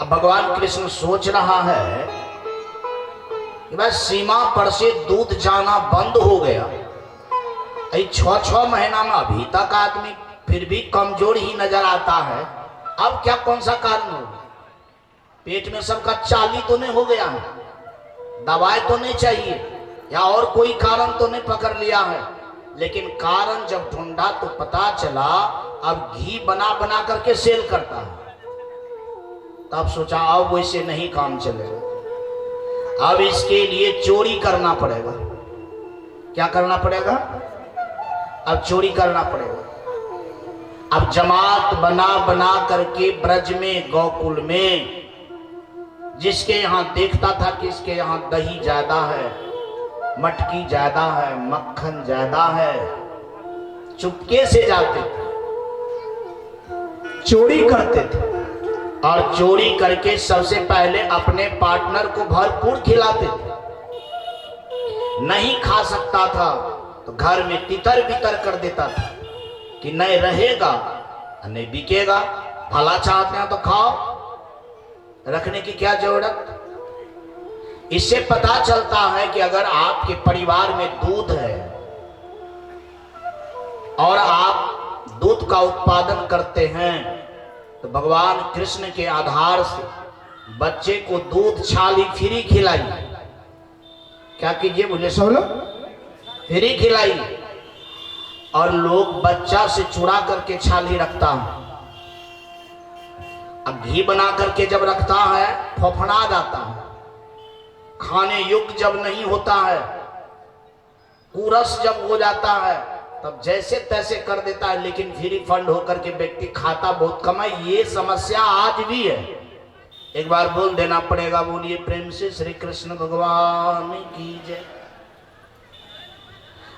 अब भगवान कृष्ण सोच रहा है कि बस सीमा पर से दूध जाना बंद हो गया, 6 महीना में अभी तक आदमी फिर भी कमजोर ही नजर आता है। अब क्या कौन सा कारण हो? पेट में सबका चाली तो नहीं हो गया है, दवाई तो नहीं चाहिए, या और कोई कारण तो नहीं पकड़ लिया है। लेकिन कारण जब ढूंढा तो पता चला अब घी बना बना करके सेल करता है। तब सोचा अब वैसे नहीं काम चलेगा, अब इसके लिए चोरी करना पड़ेगा। क्या करना पड़ेगा? अब चोरी करना पड़ेगा। अब जमात बना बना करके ब्रज में, गोकुल में, जिसके यहां देखता था कि इसके यहां दही ज्यादा है, मटकी ज्यादा है, मक्खन ज्यादा है, चुपके से जाते थे, चोरी करते थे। और चोरी करके सबसे पहले अपने पार्टनर को भरपूर खिलाते थे। नहीं खा सकता था तो घर में तितर बितर कर देता था कि नहीं रहेगा नहीं बिकेगा, भला चाहते हैं तो खाओ, रखने की क्या जरूरत। इससे पता चलता है कि अगर आपके परिवार में दूध है और आप दूध का उत्पादन करते हैं तो भगवान कृष्ण के आधार से बच्चे को दूध छाली फ्री खिलाइए। क्या कीजिए बोले सब लोग? फ्री खिलाइए। और लोग बच्चा से चुरा करके छाली रखता है। अब घी बना करके जब रखता है फफड़ा जाता है, खाने योग्य जब नहीं होता है, कुरस जब हो जाता है तब जैसे तैसे कर देता है, लेकिन फ्री फंड होकर के व्यक्ति खाता बहुत कम है। ये समस्या आज भी है। एक बार बोल देना पड़ेगा, बोलिए प्रेम से श्री कृष्ण भगवान की जय।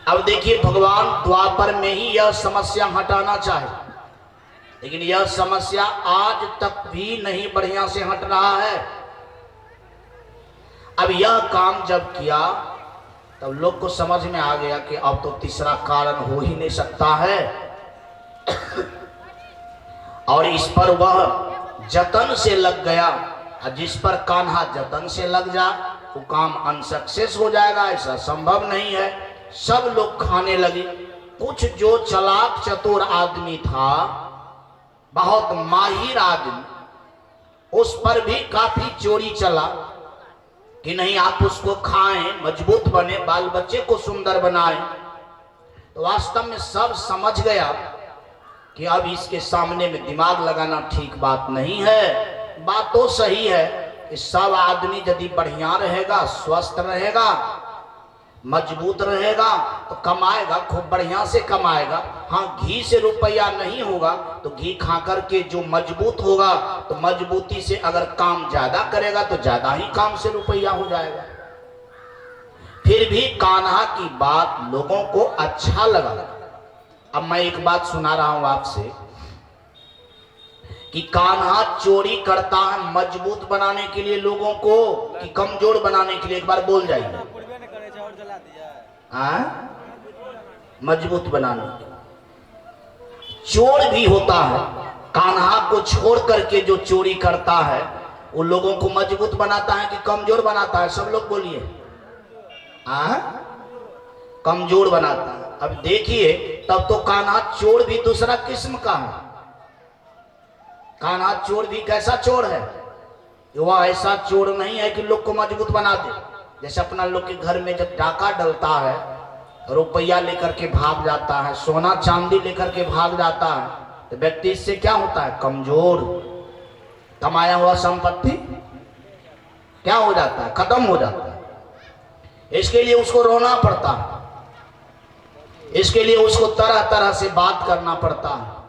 अब देखिए भगवान द्वापर में ही यह समस्या हटाना चाहे, लेकिन यह समस्या आज तक भी नहीं बढ़िया से हट रहा है। अब यह काम जब किया तब लोग को समझ में आ गया कि अब तो तीसरा कारण हो ही नहीं सकता है। और इस पर वह जतन से लग गया। जिस पर कान्हा जतन से लग जा वो काम अनसक्सेस हो जाएगा, ऐसा संभव नहीं है। सब लोग खाने लगे। कुछ जो चालाक चतुर आदमी था, बहुत माहिर आदमी, उस पर भी काफी चोरी चला कि नहीं आप उसको खाएं, मजबूत बने, बाल बच्चे को सुंदर बनाएं। तो वास्तव में सब समझ गया कि अब इसके सामने में दिमाग लगाना ठीक बात नहीं है। बात तो सही है कि सब आदमी यदि बढ़िया रहेगा, स्वस्थ रहेगा, मजबूत रहेगा तो कमाएगा, खूब बढ़िया से कमाएगा। हाँ, घी से रुपया नहीं होगा तो घी खा करके जो मजबूत होगा तो मजबूती से अगर काम ज्यादा करेगा तो ज्यादा ही काम से रुपया हो जाएगा। फिर भी कान्हा की बात लोगों को अच्छा लगा। अब मैं एक बात सुना रहा हूं आपसे कि कान्हा चोरी करता है मजबूत बनाने के लिए लोगों को कि कमजोर बनाने के लिए? एक बार बोल जाइए। मजबूत बनाने के चोर भी होता है। कान्हा को छोड़ करके जो चोरी करता है वो लोगों को मजबूत बनाता है कि कमजोर बनाता है? सब लोग बोलिए। कमजोर बनाता है। अब देखिए तब तो कान्हा चोर भी दूसरा किस्म का है। कान्हा चोर भी कैसा चोर है? वह ऐसा चोर नहीं है कि लोग को मजबूत बना दे। जैसे अपना लोग के घर में जब डाका डलता है, रुपया लेकर के भाग जाता है, सोना चांदी लेकर के भाग जाता है, तो व्यक्ति इससे क्या होता है? कमजोर। कमाया हुआ संपत्ति क्या हो जाता है? खत्म हो जाता है। इसके लिए उसको रोना पड़ता है, इसके लिए उसको तरह तरह से बात करना पड़ता है।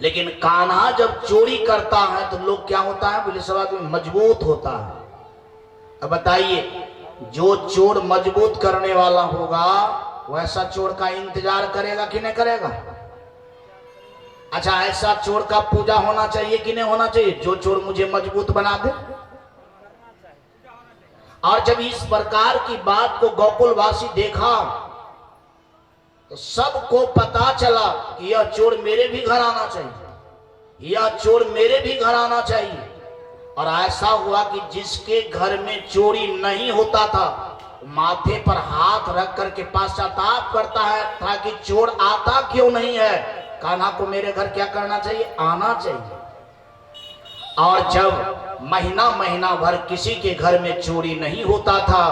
लेकिन कान्हा जब चोरी करता है तो लोग क्या होता है? बोले सब आदमी मजबूत होता है। अब बताइए, जो चोर मजबूत करने वाला होगा वैसा चोर का इंतजार करेगा कि नहीं करेगा? अच्छा, ऐसा चोर का पूजा होना चाहिए कि नहीं होना चाहिए? जो चोर मुझे मजबूत बना दे। और जब इस प्रकार की बात को गोकुलवासी देखा तो सबको पता चला कि यह चोर मेरे भी घर आना चाहिए, यह चोर मेरे भी घर आना चाहिए। और ऐसा हुआ कि जिसके घर में चोरी नहीं होता था माथे पर हाथ रख करके पश्चाताप करता है था कि चोर आता क्यों नहीं है। कान्हा को मेरे घर क्या करना चाहिए, आना चाहिए। और जब महीना महीना भर किसी के घर में चोरी नहीं होता था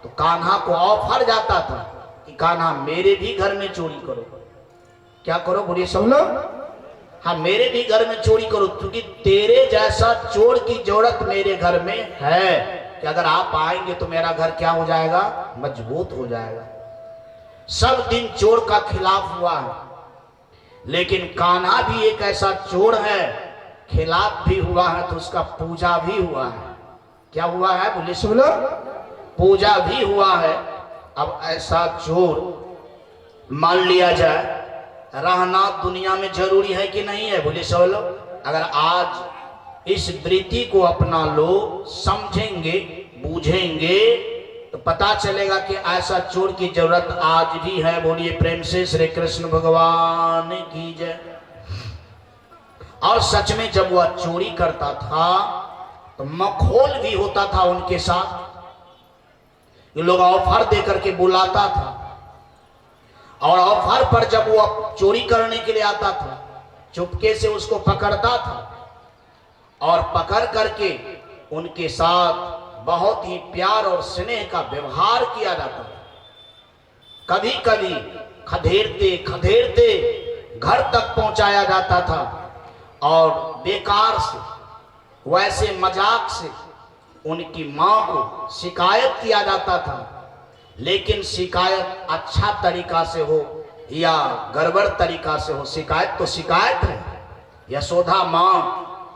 तो कान्हा को ऑफर जाता था कि कान्हा मेरे भी घर में चोरी करो। क्या करो बोलिए सब लोग, हाँ मेरे भी घर में चोरी करो, क्योंकि तेरे जैसा चोर की जरूरत मेरे घर में है कि अगर आप आएंगे तो मेरा घर क्या हो जाएगा, मजबूत हो जाएगा। सब दिन चोर का खिलाफ हुआ है, लेकिन कान्हा भी एक ऐसा चोर है, खिलाफ भी हुआ है तो उसका पूजा भी हुआ है। क्या हुआ है बोले सब लोग, पूजा भी हुआ है। अब ऐसा चोर मान लिया जाए रहना दुनिया में जरूरी है कि नहीं है बोले सब लोग। अगर आज इस वृत्ति को अपना लो, समझेंगे, बूझेंगे तो पता चलेगा कि ऐसा चोर की जरूरत आज भी है। बोलिए प्रेम से श्री कृष्ण भगवान की जय। और सच में जब वह चोरी करता था तो मखौल भी होता था उनके साथ। ये लोग ऑफर दे करके बुलाता था और ऑफर पर जब वो चोरी करने के लिए आता था चुपके से उसको पकड़ता था और पकड़ करके उनके साथ बहुत ही प्यार और स्नेह का व्यवहार किया जाता था। कभी कभी खदेड़ते खदेड़ते घर तक पहुंचाया जाता था और बेकार से वैसे मजाक से उनकी मां को शिकायत किया जाता था। लेकिन शिकायत अच्छा तरीका से हो या गड़बड़ तरीका से हो, शिकायत तो शिकायत है। यशोदा मां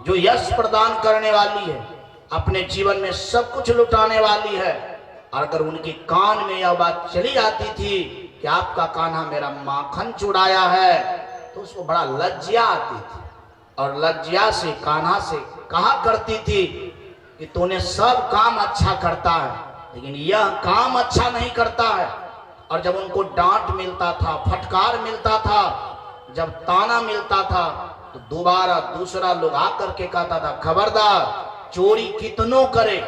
जो यश प्रदान करने वाली है, अपने जीवन में सब कुछ लुटाने वाली है, और अगर उनके कान में यह बात चली जाती थी कि आपका कान्हा मेरा माखन चुराया है तो उसको बड़ा लज्जा आती थी और लज्जा से कान्हा से कहा करती थी कि तूने सब काम अच्छा करता है लेकिन यह काम अच्छा नहीं करता है। और जब उनको डांट मिलता था, फटकार मिलता था, जब ताना मिलता था तो दोबारा दूसरा लोग आकर के कहता था खबरदार, चोरी कितनों करे,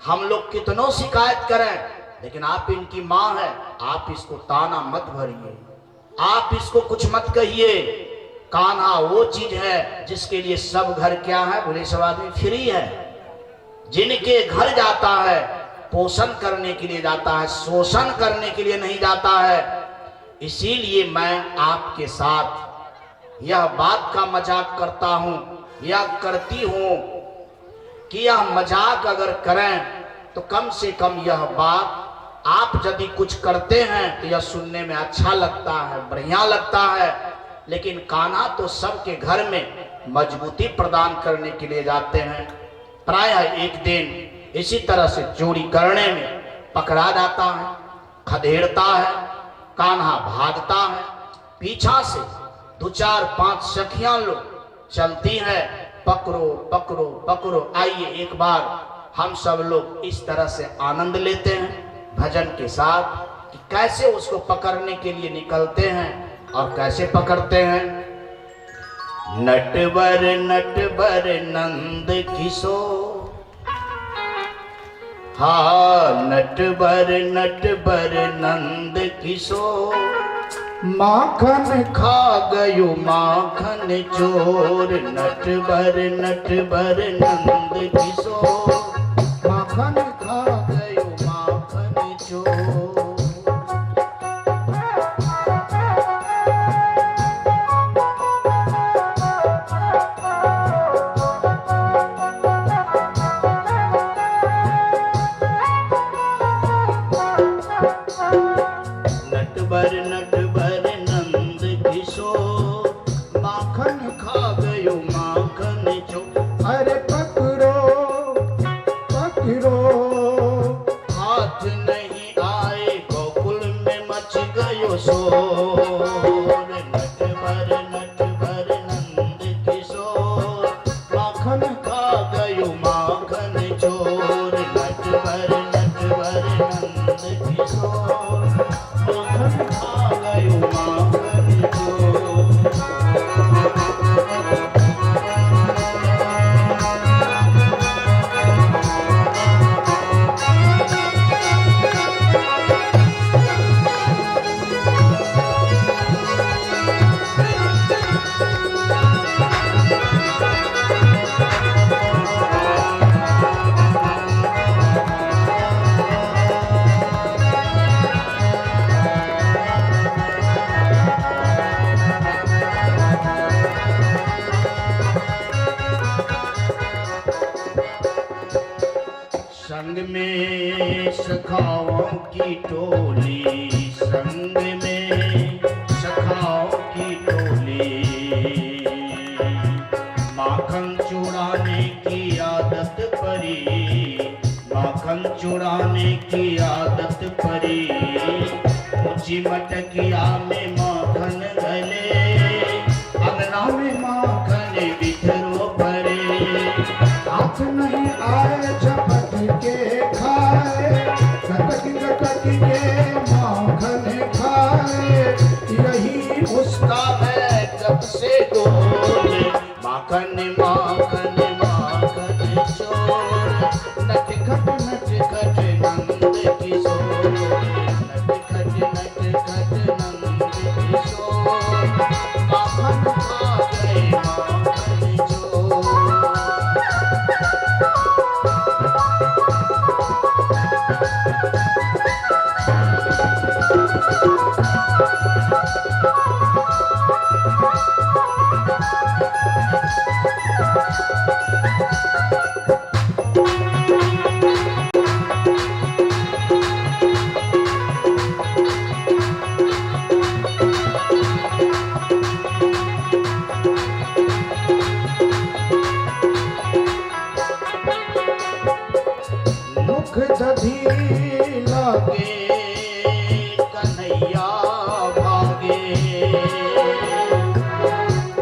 हम लोग कितनों शिकायत करें, लेकिन आप इनकी मां है, आप इसको ताना मत भरिए, आप इसको कुछ मत कहिए। कान्हा वो चीज है जिसके लिए सब घर क्या है बोले सब आदमी फ्री है। जिनके घर जाता है पोषण करने के लिए जाता है, शोषण करने के लिए नहीं जाता है। इसीलिए मैं आपके साथ यह बात का मजाक करता हूं या करती हूं कि यह मजाक अगर करें तो कम से कम यह बात आप यदि कुछ करते हैं तो यह सुनने में अच्छा लगता है, बढ़िया लगता है। लेकिन कान्हा तो सबके घर में मजबूती प्रदान करने के लिए जाते हैं। प्रायः एक दिन इसी तरह से चोरी करने में पकड़ा जाता है, खदेड़ता है, कान्हा भागता है, पीछा से 2-4-5 सखियां लोग चलती हैं, पकड़ो पकड़ो पकड़ो। आइए एक बार हम सब लोग इस तरह से आनंद लेते हैं भजन के साथ कि कैसे उसको पकड़ने के लिए निकलते हैं और कैसे पकड़ते हैं। नटवर नंद किशोर, हाँ नटवर नंद किशोर, माखन खा गयो माखन चोर। नटवर नंद किशोर, माखन खा गयो माखन चोर। नटवर नंद किशोर, माखन खा गयो माखन चोर। अरे पकड़ो संग में सखाओं की टोली, संग में सखाओं की टोली, माखन चुराने की आदत परी, माखन चुराने की आदत परी, ऊंची मटकिया में माखन गले, अंगना में माखन बिखरो परे, हाथ नहीं आए झपट के खाए, गटक गटक के माखन खाए, यही उसका है जब से गोल, माखन माखन माखन चोर, नटखट नटखट नंद किशोर, नटखट नटखट नंद किशोर, माखन खा गए माखन चोर। मुख दधी लागे, कन्हैया भागे,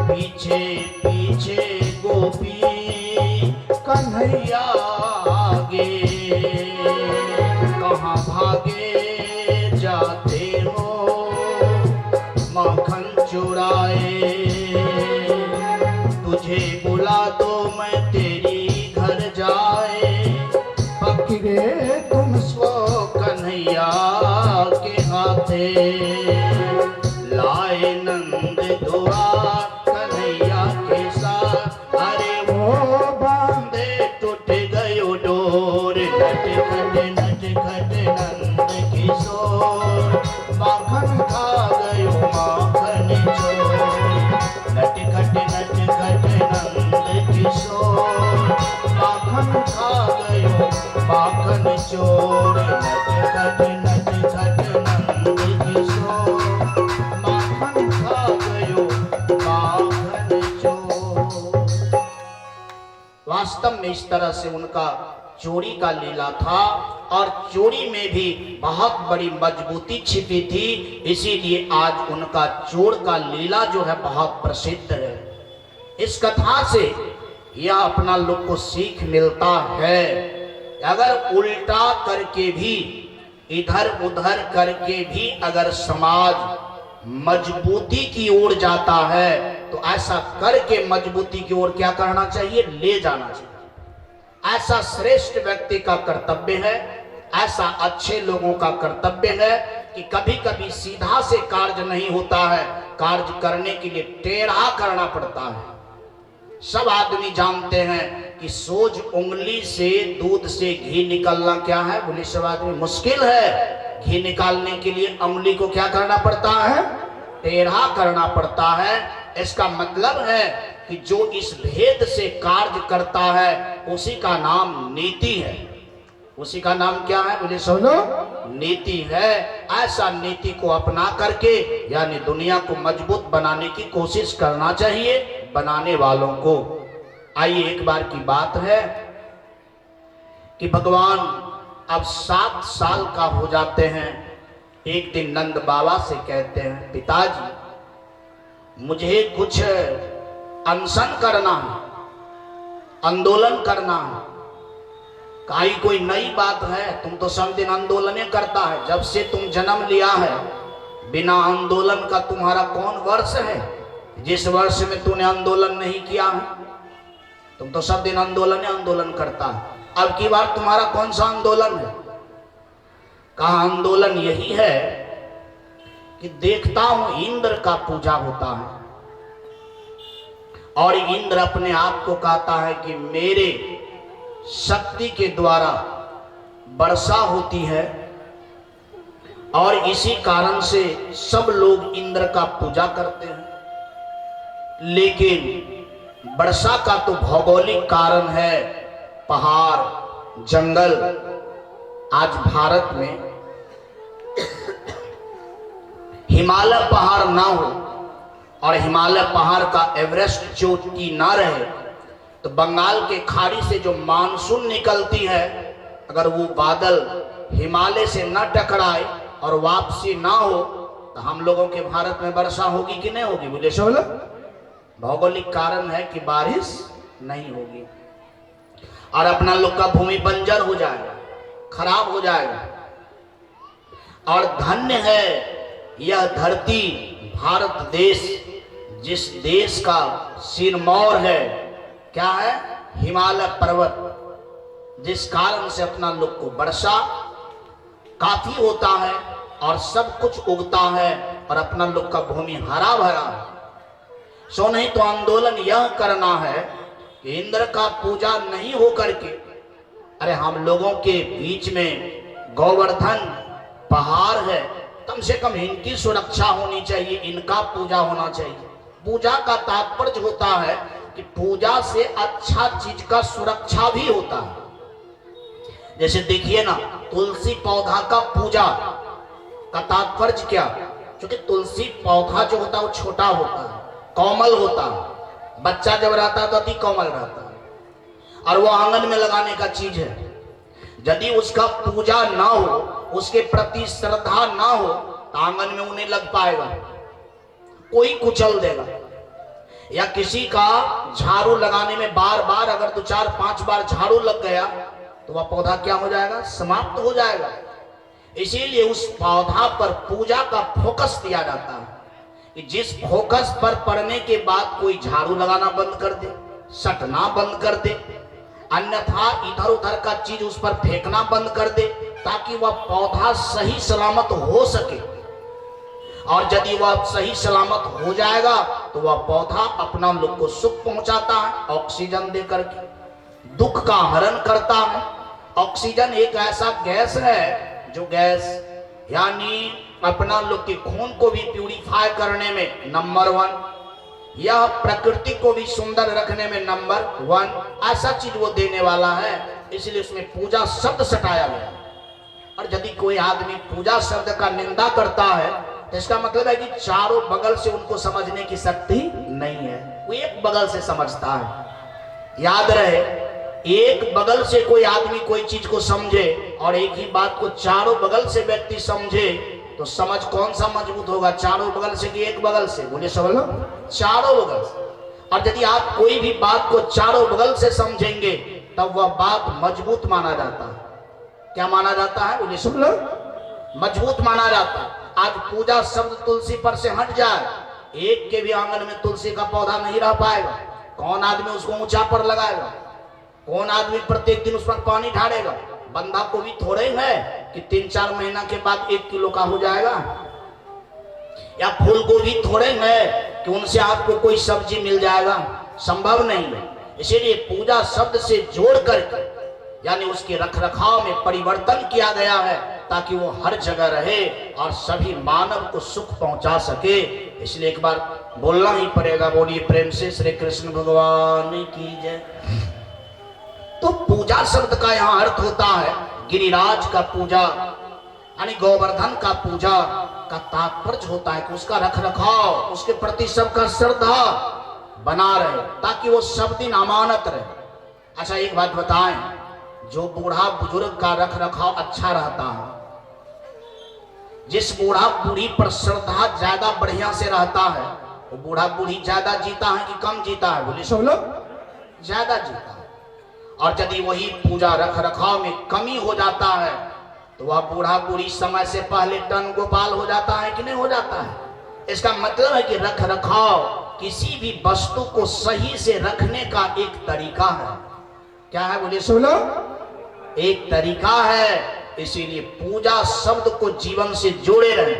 पीछे पीछे गोपी कन्हैया आगे, कहाँ भागे जाते हो माखन चुराए, तुझे बुला दो मैं तेरी घर जाए, पकड़े तुम स्व कन्हैया के हाथे, लाए नंद दुआ कन्हैया के साथ, अरे वो बांधे टूट गयो डोर, नटखट नटखट नंद किशोर, माखन खा गयो माखन चोर, नटखट नटखट नंद किशोर, माखन खा गयो माखन चोर, नटखट नटखट नंद किशोर, माखन खा गयो माखन चोर। वास्तव में इस तरह से उनका चोरी का लीला था, और चोरी में भी बहुत बड़ी मजबूती छिपी थी, इसीलिए आज उनका चोर का लीला जो है बहुत प्रसिद्ध है। इस कथा से यह अपना लोग को सीख मिलता है, अगर उल्टा करके भी, इधर उधर करके भी अगर समाज मजबूती की ओर जाता है, तो ऐसा करके मजबूती की ओर क्या करना चाहिए? ले जाना चाहिए। ऐसा श्रेष्ठ व्यक्ति का कर्तव्य है, ऐसा अच्छे लोगों का कर्तव्य है कि कभी कभी सीधा से कार्य नहीं होता है, कार्य करने के लिए टेढ़ा करना पड़ता है। सब आदमी जानते हैं कि सोज उंगली से दूध से घी निकलना क्या है, बोले सब आदमी, मुश्किल है। घी निकालने के लिए उंगली को क्या करना पड़ता है? टेढ़ा करना पड़ता है। इसका मतलब है कि जो इस भेद से कार्य करता है उसी का नाम नीति है। उसी का नाम क्या है? बोले सुनो, नीति है। ऐसा नीति को अपना करके यानी दुनिया को मजबूत बनाने की कोशिश करना चाहिए बनाने वालों को। आइए, एक बार की बात है कि भगवान अब 7 साल का हो जाते हैं। एक दिन नंद बाबा से कहते हैं, पिताजी मुझे कुछ अनशन करना है, आंदोलन करना है। काई कोई नई बात है? तुम तो सब दिन आंदोलन करता है, जब से तुम जन्म लिया है। बिना आंदोलन का तुम्हारा कौन वर्ष है जिस वर्ष में तूने आंदोलन नहीं किया है? तुम तो सब दिन आंदोलन करता है। अब की बार तुम्हारा कौन सा आंदोलन है? कहा आंदोलन यही है कि देखता हूं इंद्र का पूजा होता है और इंद्र अपने आप को कहता है कि मेरे शक्ति के द्वारा वर्षा होती है और इसी कारण से सब लोग इंद्र का पूजा करते हैं। लेकिन वर्षा का तो भौगोलिक कारण है, पहाड़, जंगल आज भारत में हिमालय पहाड़ ना हो और हिमालय पहाड़ का एवरेस्ट चोटी ना रहे तो बंगाल के खाड़ी से जो मानसून निकलती है, अगर वो बादल हिमालय से न टकराए और वापसी ना हो तो हम लोगों के भारत में वर्षा होगी कि नहीं होगी? बोले बोलो। भौगोलिक कारण है कि बारिश नहीं होगी और अपना लोग का भूमि बंजर हो जाएगा, खराब हो जाएगा। और धन्य है यह धरती भारत देश, जिस देश का सिरमौर है क्या है? हिमालय पर्वत, जिस कारण से अपना लोग को वर्षा काफी होता है और सब कुछ उगता है और अपना लोग का भूमि हरा भरा है। सो नहीं तो आंदोलन यह करना है कि इंद्र का पूजा नहीं हो करके, अरे हम लोगों के बीच में गोवर्धन पहाड़ है, कम से कम इनकी सुरक्षा होनी चाहिए, इनका पूजा होना चाहिए। पूजा का तात्पर्य होता है कि पूजा से अच्छा चीज का सुरक्षा भी होता है। जैसे देखिए ना, तुलसी पौधा का पूजा का तात्पर्य क्या? क्योंकि तुलसी पौधा जो होता है वो छोटा होता है, कोमल होता है, बच्चा जब रहता है तो अति कोमल रहता है और वो आंगन में लगाने का चीज है। यदि उसका पूजा ना हो, उसके प्रति श्रद्धा ना हो तो आंगन में उन्हें लग पाएगा, कोई कुचल देगा। या किसी का झाड़ू लगाने में बार बार अगर 2 4 5 बार झाड़ू लग गया तो वह पौधा क्या हो जाएगा? समाप्त हो जाएगा। इसीलिए उस पौधा पर पूजा का फोकस दिया जाता है कि जिस फोकस पर पड़ने के बाद कोई झाड़ू लगाना बंद कर दे, सटना बंद कर दे, अन्यथा इधर उधर का चीज उस पर फेंकना बंद कर दे, ताकि वह पौधा सही सलामत हो सके। और यदि वह सही सलामत हो जाएगा तो वह पौधा अपना लोग को सुख पहुंचाता है, ऑक्सीजन दे करके दुख का हरण करता है। ऑक्सीजन एक ऐसा गैस है जो गैस यानी अपना लोग के खून को भी प्यूरिफाई करने में नंबर 1, यह प्रकृति को भी सुंदर रखने में नंबर 1, ऐसा चीज वो देने वाला है। इसलिए उसमें पूजा शब्द सटाया गया। और यदि कोई आदमी पूजा शब्द का निंदा करता है तो इसका मतलब है कि चारों बगल से उनको समझने की शक्ति नहीं है, वो एक बगल से समझता है। याद रहे, एक बगल से कोई आदमी कोई चीज को समझे और एक ही बात को चारों बगल से व्यक्ति समझे तो समझ कौन सा मजबूत होगा? चारों बगल से कि एक बगल से? बोले सब लोग, चारों बगल से। और यदि आप कोई भी बात को चारों बगल से समझेंगे तब वह बात मजबूत माना जाता है। क्या माना जाता है? बोले सब लोग, मजबूत माना जाता है। आज पूजा शब्द तुलसी पर से हट जाए, एक के भी आंगन में तुलसी का पौधा नहीं रह पाएगा। कौन आदमी उसको ऊंचा पर लगाएगा? कौन आदमी प्रत्येक दिन उस पर पानी ढालेगा? बंदा को भी थोड़े है कि 3 4 महीना के बाद 1 किलो का हो जाएगा। या फूल को भी थोड़े है कि उनसे आपको कोई सब्जी मिल जाएगा, संभव नहीं है। इसीलिए पूजा शब्द से जोड़ करके यानी उसके रखरखाव में परिवर्तन किया गया है ताकि वो हर जगह रहे और सभी मानव को सुख पहुंचा सके। इसलिए एक बार बोलना ही पड़ेगा, बोलिए प्रेम से श्री कृष्ण भगवान की जय। तो पूजा शब्द का यहाँ अर्थ होता है गिरिराज का पूजा, यानी गोवर्धन का पूजा का तात्पर्य होता है कि उसका रखरखाव, उसके प्रति सबका श्रद्धा बना रहे ताकि वो सब दिन अमानत रहे। अच्छा एक बात बताएं, जो बूढ़ा बुजुर्ग का रखरखाव अच्छा रहता है, जिस बूढ़ा बूढ़ी पर श्रद्धा ज्यादा बढ़िया से रहता है, वो बूढ़ा बूढ़ी ज्यादा जीता है कि कम जीता है? बोले सब लोग, ज्यादा जीता है। और यदि वही पूजा रखरखाव में कमी हो जाता है तो वह बूढ़ा बूढ़ी समय से पहले टन गोपाल हो जाता है कि नहीं हो जाता है? इसका मतलब है कि रखरखाव किसी भी वस्तु को सही से रखने का एक तरीका है। क्या है? बोलिए सब लोग, एक तरीका है। इसीलिए पूजा शब्द को जीवन से जोड़े रहे।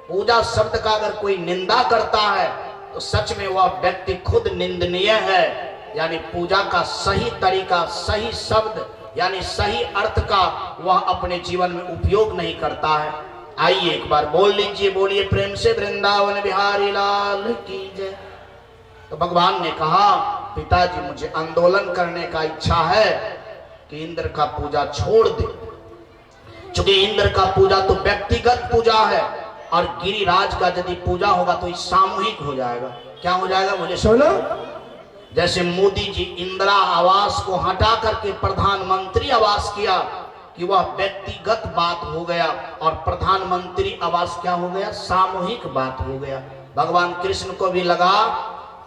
पूजा शब्द का अगर कोई निंदा करता है तो सच में वह व्यक्ति खुद निंदनीय है। यानी पूजा का सही तरीका, सही शब्द यानी सही अर्थ का वह अपने जीवन में उपयोग नहीं करता है। आइए एक बार बोल लीजिए, बोलिए प्रेम से वृंदावन बिहारी लाल की जय। तो भगवान ने कहा, पिताजी मुझे आंदोलन करने का इच्छा है, कि इंद्र का पूजा छोड़ दे, क्योंकि इंद्र का पूजा तो व्यक्तिगत पूजा है और गिरिराज का यदि पूजा होगा तो ये सामूहिक हो जाएगा। क्या हो जाएगा मुझे बोलो। जैसे मोदी जी इंदिरा आवास को हटा करके प्रधानमंत्री आवास किया कि वह व्यक्तिगत बात हो गया और प्रधानमंत्री आवास क्या हो गया, सामूहिक बात हो गया। भगवान कृष्ण को भी लगा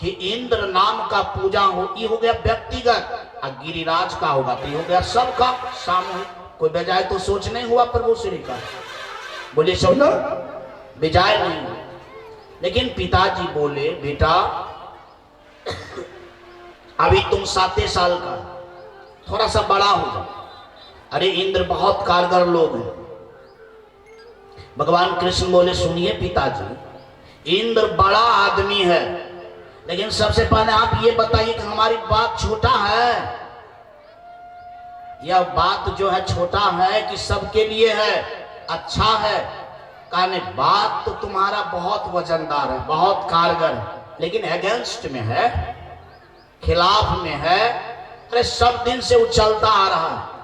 कि इंद्र नाम का पूजा हो, ये हो गया व्यक्तिगत, और गिरिराज का होगा तो ये हो गया सबका सामूहिक। कोई बेजाय तो सोच नहीं हुआ प्रभु श्री का, बोले सब बेजाय नहीं। लेकिन पिताजी बोले बेटा अभी तुम 7 साल का, थोड़ा सा बड़ा हो जाओ। अरे इंद्र बहुत कारगर लोग हैं। भगवान कृष्ण बोले सुनिए पिताजी, इंद्र बड़ा आदमी है, लेकिन सबसे पहले आप ये बताइए कि हमारी बात छोटा है, यह बात जो है छोटा है कि सबके लिए है, अच्छा है। कहने बात तो तुम्हारा बहुत वजनदार है, बहुत कारगर है, लेकिन अगेंस्ट में है, खिलाफ में है। अरे सब दिन से उछलता आ रहा है।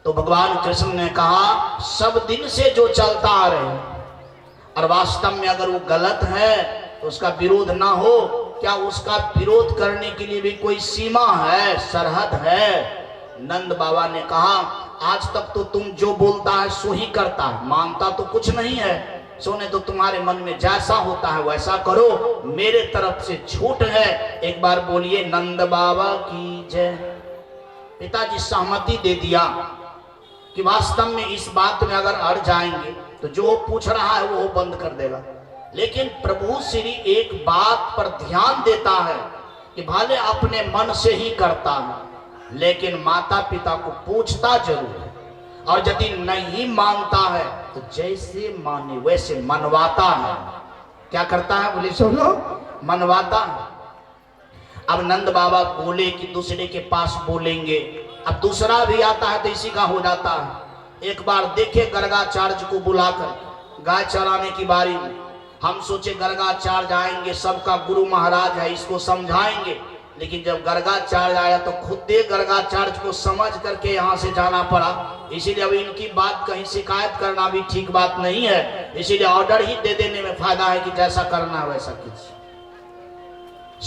तो भगवान कृष्ण ने कहा सब दिन से जो चलता आ रहे हैं और वास्तव में अगर वो गलत है तो उसका विरोध ना हो, क्या उसका विरोध करने के लिए भी कोई सीमा है, सरहद है? नंद बाबा ने कहा आज तक तो तुम जो बोलता है सो ही करता है, मानता तो कुछ नहीं है, सोने तो तुम्हारे मन में जैसा होता है वैसा करो, मेरे तरफ से छूट है। एक बार बोलिए नंद बाबा की जय। पिताजी सहमति दे दिया कि वास्तव में इस बात में अगर अड़ जाएंगे तो जो पूछ रहा है वो बंद कर देगा। लेकिन प्रभु श्री एक बात पर ध्यान देता है कि भले अपने मन से ही करता है, लेकिन माता पिता को पूछता जरूर है, और यदि नहीं मानता है तो जैसे माने वैसे मनवाता है। क्या करता है बोले सुनो, मनवाता है। अब नंद बाबा बोले कि दूसरे के पास बोलेंगे, अब दूसरा भी आता है तो इसी का हो जाता है। एक बार देखे गर्गाचार्य को बुलाकर गाय चराने की बारी में, हम सोचे गर्गाचार्य आएंगे, सबका गुरु महाराज है, इसको समझाएंगे, लेकिन जब गर्गाचार्य आया तो खुद गर्गाचार्य को समझ करके यहाँ से जाना पड़ा। इसीलिए अब इनकी बात कहीं शिकायत करना भी ठीक बात नहीं है, इसीलिए ऑर्डर ही दे देने में फायदा है कि जैसा करना है वैसा कीजिए।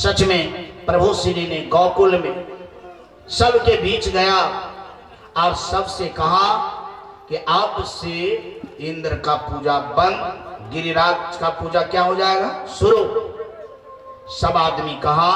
सच में प्रभु श्री ने गोकुल में सबके बीच गया और सबसे कहा कि अब से इंद्र का पूजा बंद, गिरिराज का पूजा क्या हो जाएगा, शुरू। सब आदमी कहा